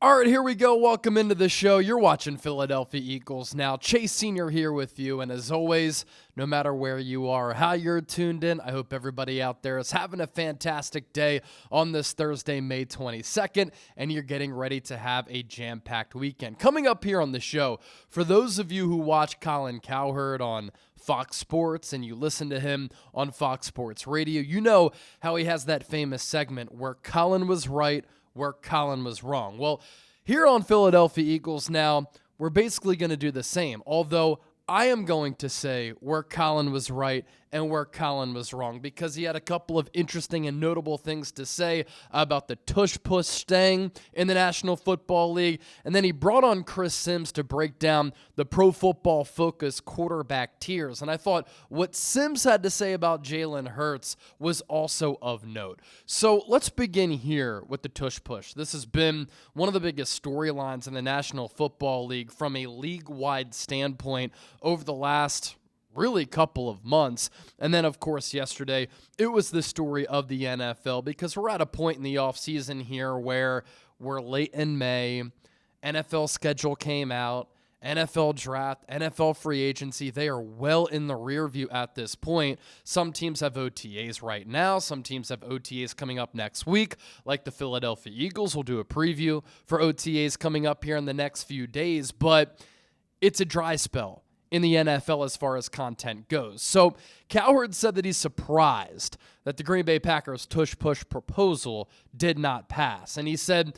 All right, here we go. Welcome into the show. You're watching Philadelphia Eagles now. Chase Sr. here with you. And as always, no matter where you are, how you're tuned in, I hope everybody out there is having a fantastic day on this Thursday, May 22nd, and you're getting ready to have a jam-packed weekend. Coming up here on the show, for those of you who watch Colin Cowherd on Fox Sports and you listen to him on Fox Sports Radio, you know how he has that famous segment where Colin was right, where Colin was wrong. Well, here on Philadelphia Eagles now, we're basically going to do the same, although I am going to say where Colin was right and where Colin was wrong, because he had a couple of interesting and notable things to say about the Tush push staying in the National Football League, and then he brought on Chris Sims to break down the Pro Football Focus quarterback tiers, and I thought what Sims had to say about Jalen Hurts was also of note. So let's begin here with the Tush push. This has been one of the biggest storylines in the National Football League from a league-wide standpoint over the last really couple of months. And then, of course, yesterday, it was the story of the NFL, because we're at a point in the offseason here where we're late in May, NFL schedule came out, NFL draft, NFL free agency, they are well in the rear view at this point. Some teams have OTAs right now. Some teams have OTAs coming up next week, like the Philadelphia Eagles. We'll do a preview for OTAs coming up here in the next few days, but it's a dry spell in the NFL as far as content goes. So Cowherd said that he's surprised that the Green Bay Packers tush push proposal did not pass. And he said,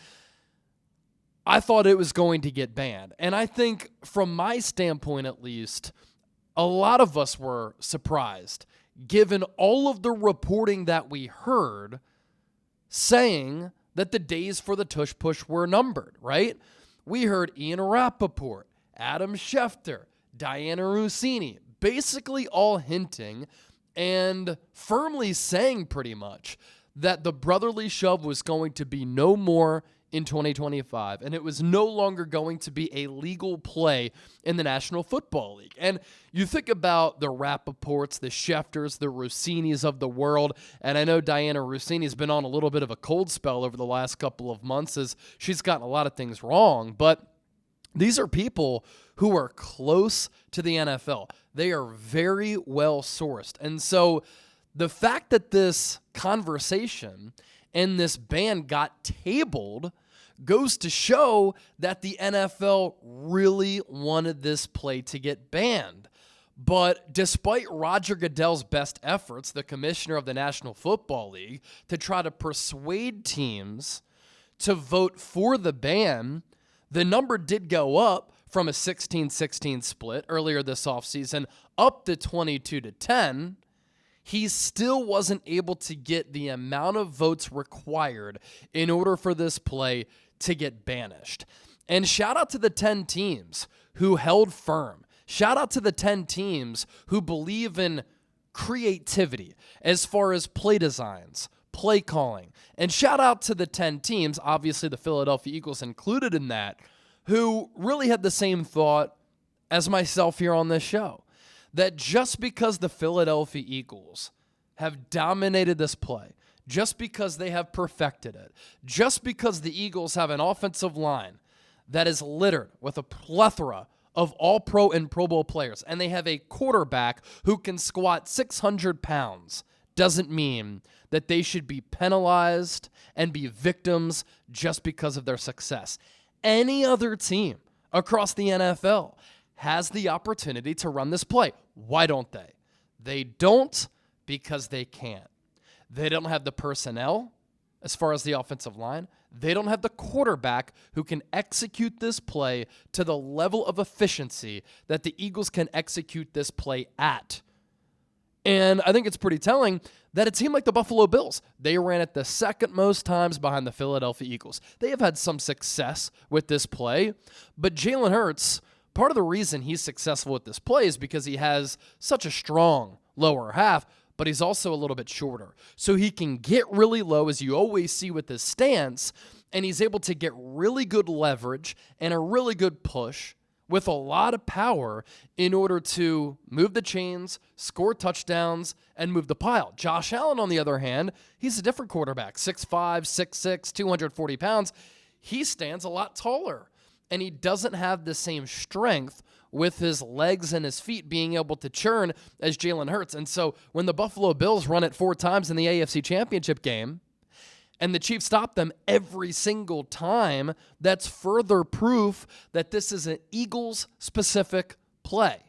I thought it was going to get banned. And I think from my standpoint, at least, a lot of us were surprised given all of the reporting that we heard saying that the days for the tush push were numbered, right? We heard Ian Rapoport, Adam Schefter, Dianna Russini, basically all hinting and firmly saying pretty much that the brotherly shove was going to be no more in 2025, and it was no longer going to be a legal play in the National Football League. And you think about the Rapoports, the Schefters, the Russinis of the world, and I know Dianna Russini's been on a little bit of a cold spell over the last couple of months as she's gotten a lot of things wrong, but these are people who are close to the NFL. They are very well sourced. And so the fact that this conversation and this ban got tabled goes to show that the NFL really wanted this play to get banned. But despite Roger Goodell's best efforts, the commissioner of the National Football League, to try to persuade teams to vote for the ban, the number did go up from a 16-16 split earlier this offseason up to 22-10. He still wasn't able to get the amount of votes required in order for this play to get banished. And shout out to the 10 teams who held firm. Shout out to the 10 teams who believe in creativity as far as play designs, play calling. And shout out to the 10 teams, obviously the Philadelphia Eagles included in that, who really had the same thought as myself here on this show, that just because the Philadelphia Eagles have dominated this play, just because they have perfected it, just because the Eagles have an offensive line that is littered with a plethora of all-pro and Pro Bowl players, and they have a quarterback who can squat 600 pounds, doesn't mean that they should be penalized and be victims just because of their success. Any other team across the NFL has the opportunity to run this play. Why don't they? They don't because they can't. They don't have the personnel as far as the offensive line. They don't have the quarterback who can execute this play to the level of efficiency that the Eagles can execute this play at. And I think it's pretty telling that a team like the Buffalo Bills, they ran it the second most times behind the Philadelphia Eagles. They have had some success with this play, but Jalen Hurts, part of the reason he's successful with this play is because he has such a strong lower half, but he's also a little bit shorter. So he can get really low, as you always see with his stance, and he's able to get really good leverage and a really good push with a lot of power in order to move the chains, score touchdowns, and move the pile. Josh Allen, on the other hand, he's a different quarterback, 6'5", 6'6", 240 pounds. he stands a lot taller, and he doesn't have the same strength with his legs and his feet being able to churn as Jalen Hurts. And so when the Buffalo Bills run it 4 times in the AFC Championship game, and the Chiefs stop them every single time, that's further proof that this is an Eagles-specific play.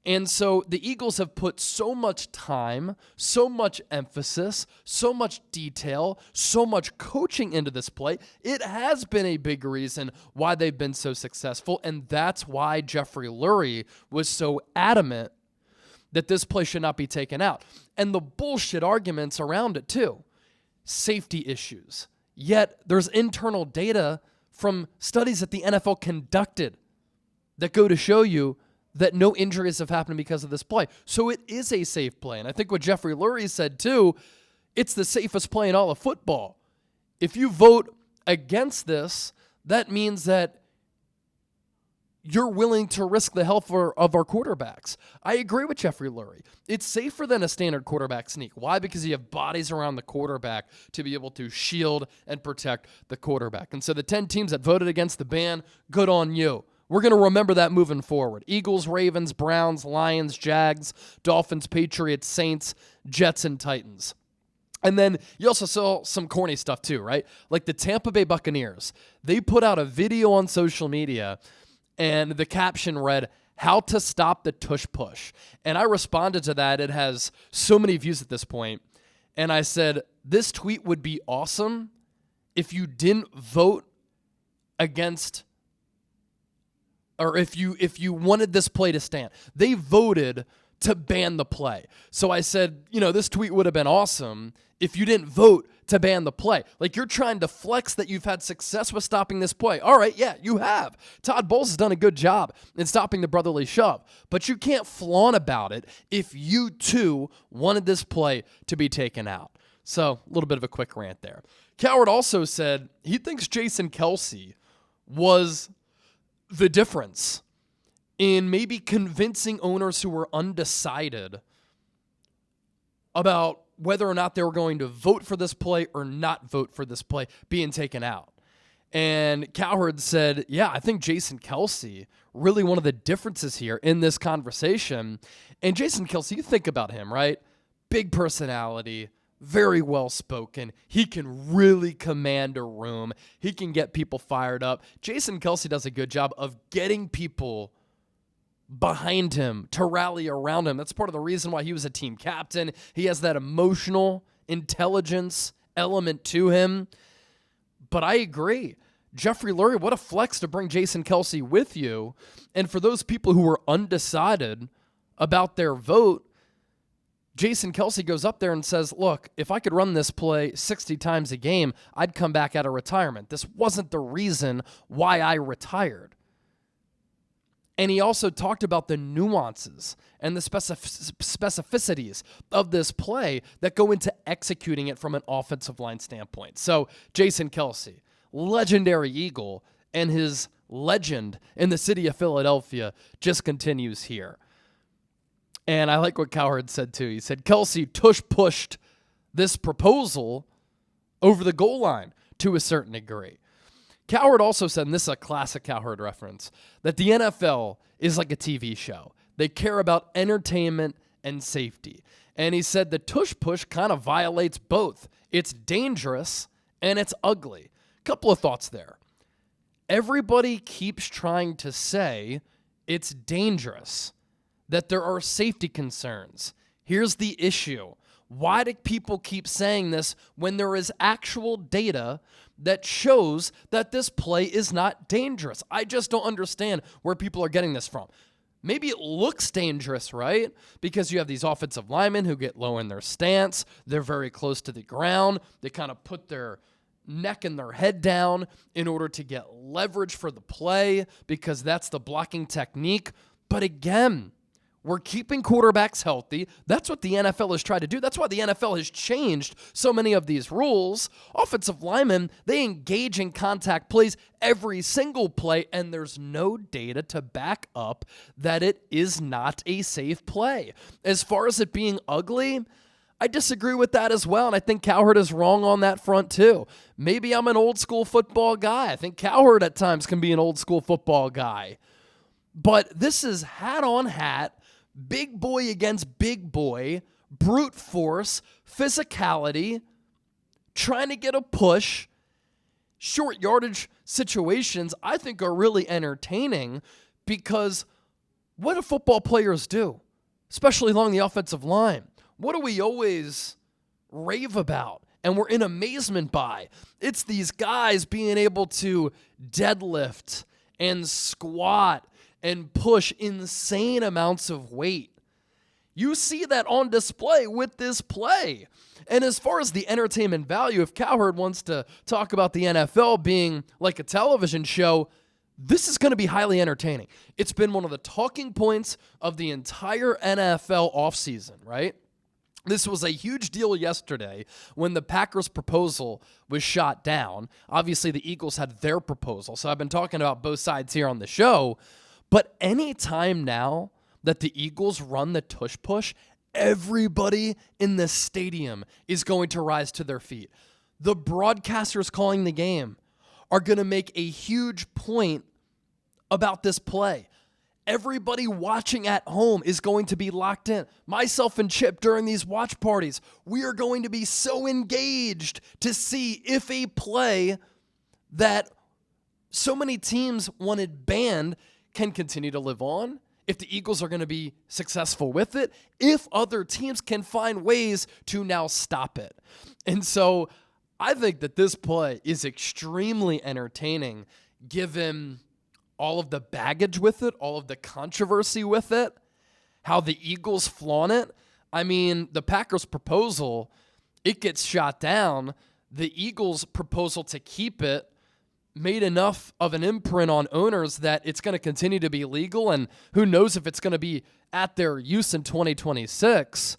And so the Eagles have put so much time, so much emphasis, so much detail, so much coaching into this play. It has been a big reason why they've been so successful, and that's why Jeffrey Lurie was so adamant that this play should not be taken out. And the bullshit arguments around it too. Safety issues. Yet there's internal data from studies that the NFL conducted that go to show you that no injuries have happened because of this play. So it is a safe play. And I think what Jeffrey Lurie said too, it's the safest play in all of football. If you vote against this, that means that you're willing to risk the health of our quarterbacks. I agree with Jeffrey Lurie. It's safer than a standard quarterback sneak. Why? Because you have bodies around the quarterback to be able to shield and protect the quarterback. And so the 10 teams that voted against the ban, good on you. We're going to remember that moving forward. Eagles, Ravens, Browns, Lions, Jags, Dolphins, Patriots, Saints, Jets, and Titans. And then you also saw some corny stuff too, right? Like the Tampa Bay Buccaneers. They put out a video on social media, and the caption read, "How to stop the Tush push." And I responded to that. It has so many views at this point. And I said, this tweet would be awesome if you didn't vote against, or if you wanted this play to stand. They voted to ban the play. So I said, this tweet would have been awesome if you didn't vote to ban the play. Like, you're trying to flex that you've had success with stopping this play. All right, yeah, you have. Todd Bowles has done a good job in stopping the brotherly shove, but you can't flaunt about it if you too wanted this play to be taken out. So a little bit of a quick rant there. Cowherd also said he thinks Jason Kelce was the difference in maybe convincing owners who were undecided about whether or not they were going to vote for this play or not vote for this play being taken out. And Cowherd said, yeah, I think Jason Kelce, really one of the differences here in this conversation. And Jason Kelce, you think about him, right? Big personality, very well-spoken. He can really command a room. He can get people fired up. Jason Kelce does a good job of getting people behind him, to rally around him. That's part of the reason why he was a team captain. He has that emotional intelligence element to him. But I agree. Jeffrey Lurie, what a flex to bring Jason Kelce with you. And for those people who were undecided about their vote, Jason Kelce goes up there and says, look, if I could run this play 60 times a game, I'd come back out of retirement. This wasn't the reason why I retired. And he also talked about the nuances and the specificities of this play that go into executing it from an offensive line standpoint. So Jason Kelce, legendary Eagle, and his legend in the city of Philadelphia just continues here. And I like what Cowherd said too. He said, Kelce tush pushed this proposal over the goal line to a certain degree. Cowherd also said, and this is a classic Cowherd reference, that the NFL is like a TV show. They care about entertainment and safety. And he said the tush push kind of violates both. It's dangerous and it's ugly. Couple of thoughts there. Everybody keeps trying to say it's dangerous, that there are safety concerns. Here's the issue. Why do people keep saying this when there is actual data that shows that this play is not dangerous? I just don't understand where people are getting this from. Maybe it looks dangerous, right? Because you have these offensive linemen who get low in their stance. They're very close to the ground. They kind of put their neck and their head down in order to get leverage for the play because that's the blocking technique. But again, we're keeping quarterbacks healthy. That's what the NFL has tried to do. That's why the NFL has changed so many of these rules. Offensive linemen, they engage in contact plays every single play, and there's no data to back up that it is not a safe play. As far as it being ugly, I disagree with that as well, and I think Cowherd is wrong on that front too. Maybe I'm an old school football guy. I think Cowherd at times can be an old school football guy. But this is hat on hat, big boy against big boy, brute force, physicality, trying to get a push. Short yardage situations I think are really entertaining because what do football players do, especially along the offensive line? What do we always rave about and we're in amazement by? It's these guys being able to deadlift and squat and push insane amounts of weight. You see that on display with this play. And as far as the entertainment value, if Cowherd wants to talk about the NFL being like a television show, this is going to be highly entertaining. It's been one of the talking points of the entire NFL offseason, right? This was a huge deal yesterday when the Packers' proposal was shot down. Obviously, the Eagles had their proposal, so I've been talking about both sides here on the show. But any time now that the Eagles run the tush push, everybody in the stadium is going to rise to their feet. The broadcasters calling the game are going to make a huge point about this play. Everybody watching at home is going to be locked in. Myself and Chip during these watch parties, we are going to be so engaged to see if a play that so many teams wanted banned can continue to live on, if the Eagles are going to be successful with it, if other teams can find ways to now stop it. And so I think that this play is extremely entertaining given all of the baggage with it, all of the controversy with it, how the Eagles flaunt it. I mean, the Packers' proposal, it gets shot down. The Eagles' proposal to keep it made enough of an imprint on owners that it's going to continue to be legal, and who knows if it's going to be at their use in 2026.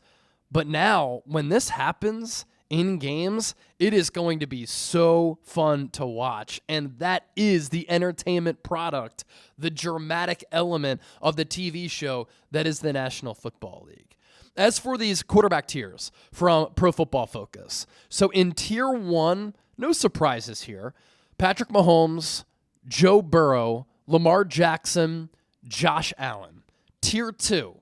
But now, when this happens in games, it is going to be so fun to watch, and that is the entertainment product, the dramatic element of the TV show that is the National Football League. As for these quarterback tiers from Pro Football Focus, so in Tier 1, no surprises here, Patrick Mahomes, Joe Burrow, Lamar Jackson, Josh Allen. Tier 2,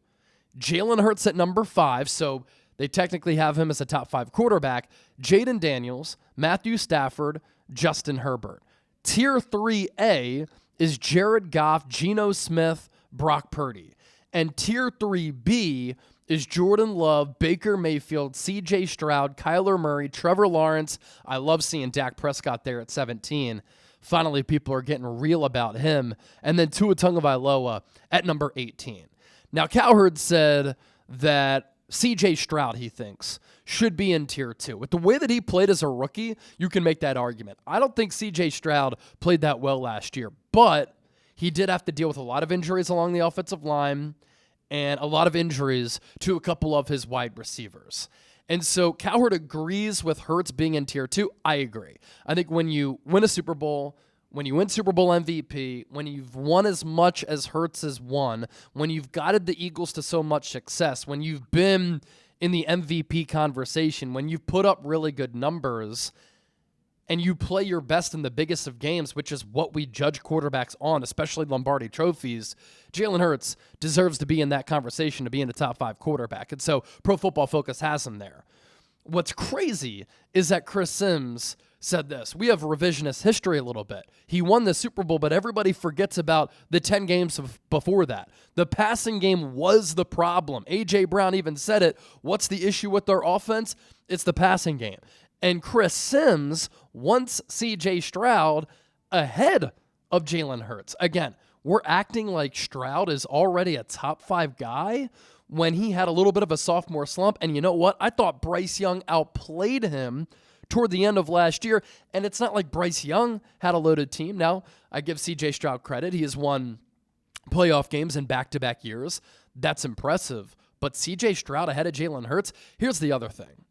Jalen Hurts at number 5, so they technically have him as a top 5 quarterback, Jaden Daniels, Matthew Stafford, Justin Herbert. Tier 3A is Jared Goff, Geno Smith, Brock Purdy. And Tier 3B is Jordan Love, Baker Mayfield, C.J. Stroud, Kyler Murray, Trevor Lawrence. I love seeing Dak Prescott there at 17. Finally, people are getting real about him. And then Tua Tagovailoa at number 18. Now, Cowherd said that C.J. Stroud, he thinks, should be in Tier 2. With the way that he played as a rookie, you can make that argument. I don't think C.J. Stroud played that well last year, but he did have to deal with a lot of injuries along the offensive line and a lot of injuries to a couple of his wide receivers. And so Cowherd agrees with Hurts being in Tier 2. I agree. I think when you win a Super Bowl, when you win Super Bowl MVP, when you've won as much as Hurts has won, when you've guided the Eagles to so much success, when you've been in the MVP conversation, when you've put up really good numbers, and you play your best in the biggest of games, which is what we judge quarterbacks on, especially Lombardi trophies, Jalen Hurts deserves to be in that conversation, to be in the top 5 quarterback. And so Pro Football Focus has him there. What's crazy is that Chris Sims said this. We have revisionist history a little bit. He won the Super Bowl, but everybody forgets about the 10 games before that. The passing game was the problem. A.J. Brown even said it. What's the issue with their offense? It's the passing game. And Chris Sims wants C.J. Stroud ahead of Jalen Hurts. Again, we're acting like Stroud is already a top 5 guy when he had a little bit of a sophomore slump. And you know what? I thought Bryce Young outplayed him toward the end of last year. And it's not like Bryce Young had a loaded team. Now, I give C.J. Stroud credit. He has won playoff games in back-to-back years. That's impressive. But C.J. Stroud ahead of Jalen Hurts, here's the other thing.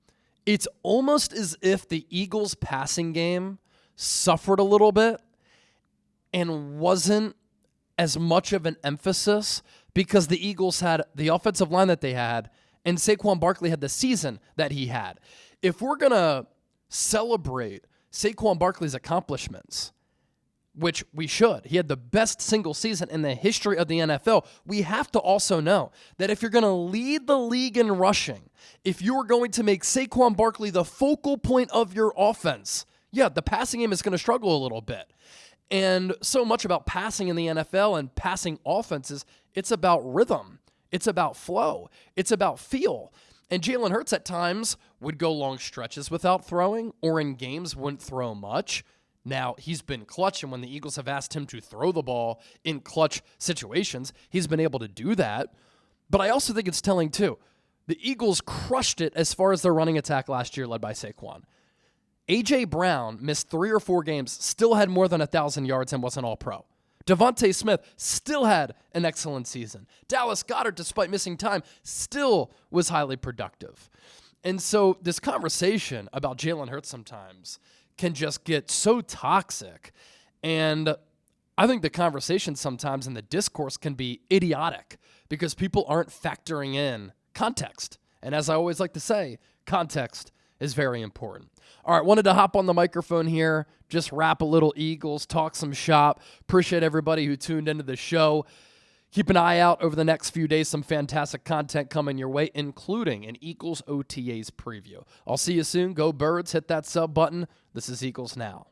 It's almost as if the Eagles' passing game suffered a little bit and wasn't as much of an emphasis because the Eagles had the offensive line that they had and Saquon Barkley had the season that he had. If we're going to celebrate Saquon Barkley's accomplishments, which we should. He had the best single season in the history of the NFL. We have to also know that if you're going to lead the league in rushing, if you're going to make Saquon Barkley the focal point of your offense, yeah, the passing game is going to struggle a little bit. And so much about passing in the NFL and passing offenses, it's about rhythm. It's about flow. It's about feel. And Jalen Hurts at times would go long stretches without throwing, or in games wouldn't throw much. Now, he's been clutch, and when the Eagles have asked him to throw the ball in clutch situations, he's been able to do that. But I also think it's telling, too. The Eagles crushed it as far as their running attack last year, led by Saquon. A.J. Brown missed 3 or 4 games, still had more than 1,000 yards and was an all-pro. Devontae Smith still had an excellent season. Dallas Goedert, despite missing time, still was highly productive. And so this conversation about Jalen Hurts sometimes can just get so toxic. And I think the conversation sometimes in the discourse can be idiotic because people aren't factoring in context. And as I always like to say, context is very important. All right, wanted to hop on the microphone here, just rap a little Eagles, talk some shop. Appreciate everybody who tuned into the show. Keep an eye out over the next few days, some fantastic content coming your way, including an Eagles OTAs preview. I'll see you soon. Go Birds. Hit that sub button. This is Eagles Now.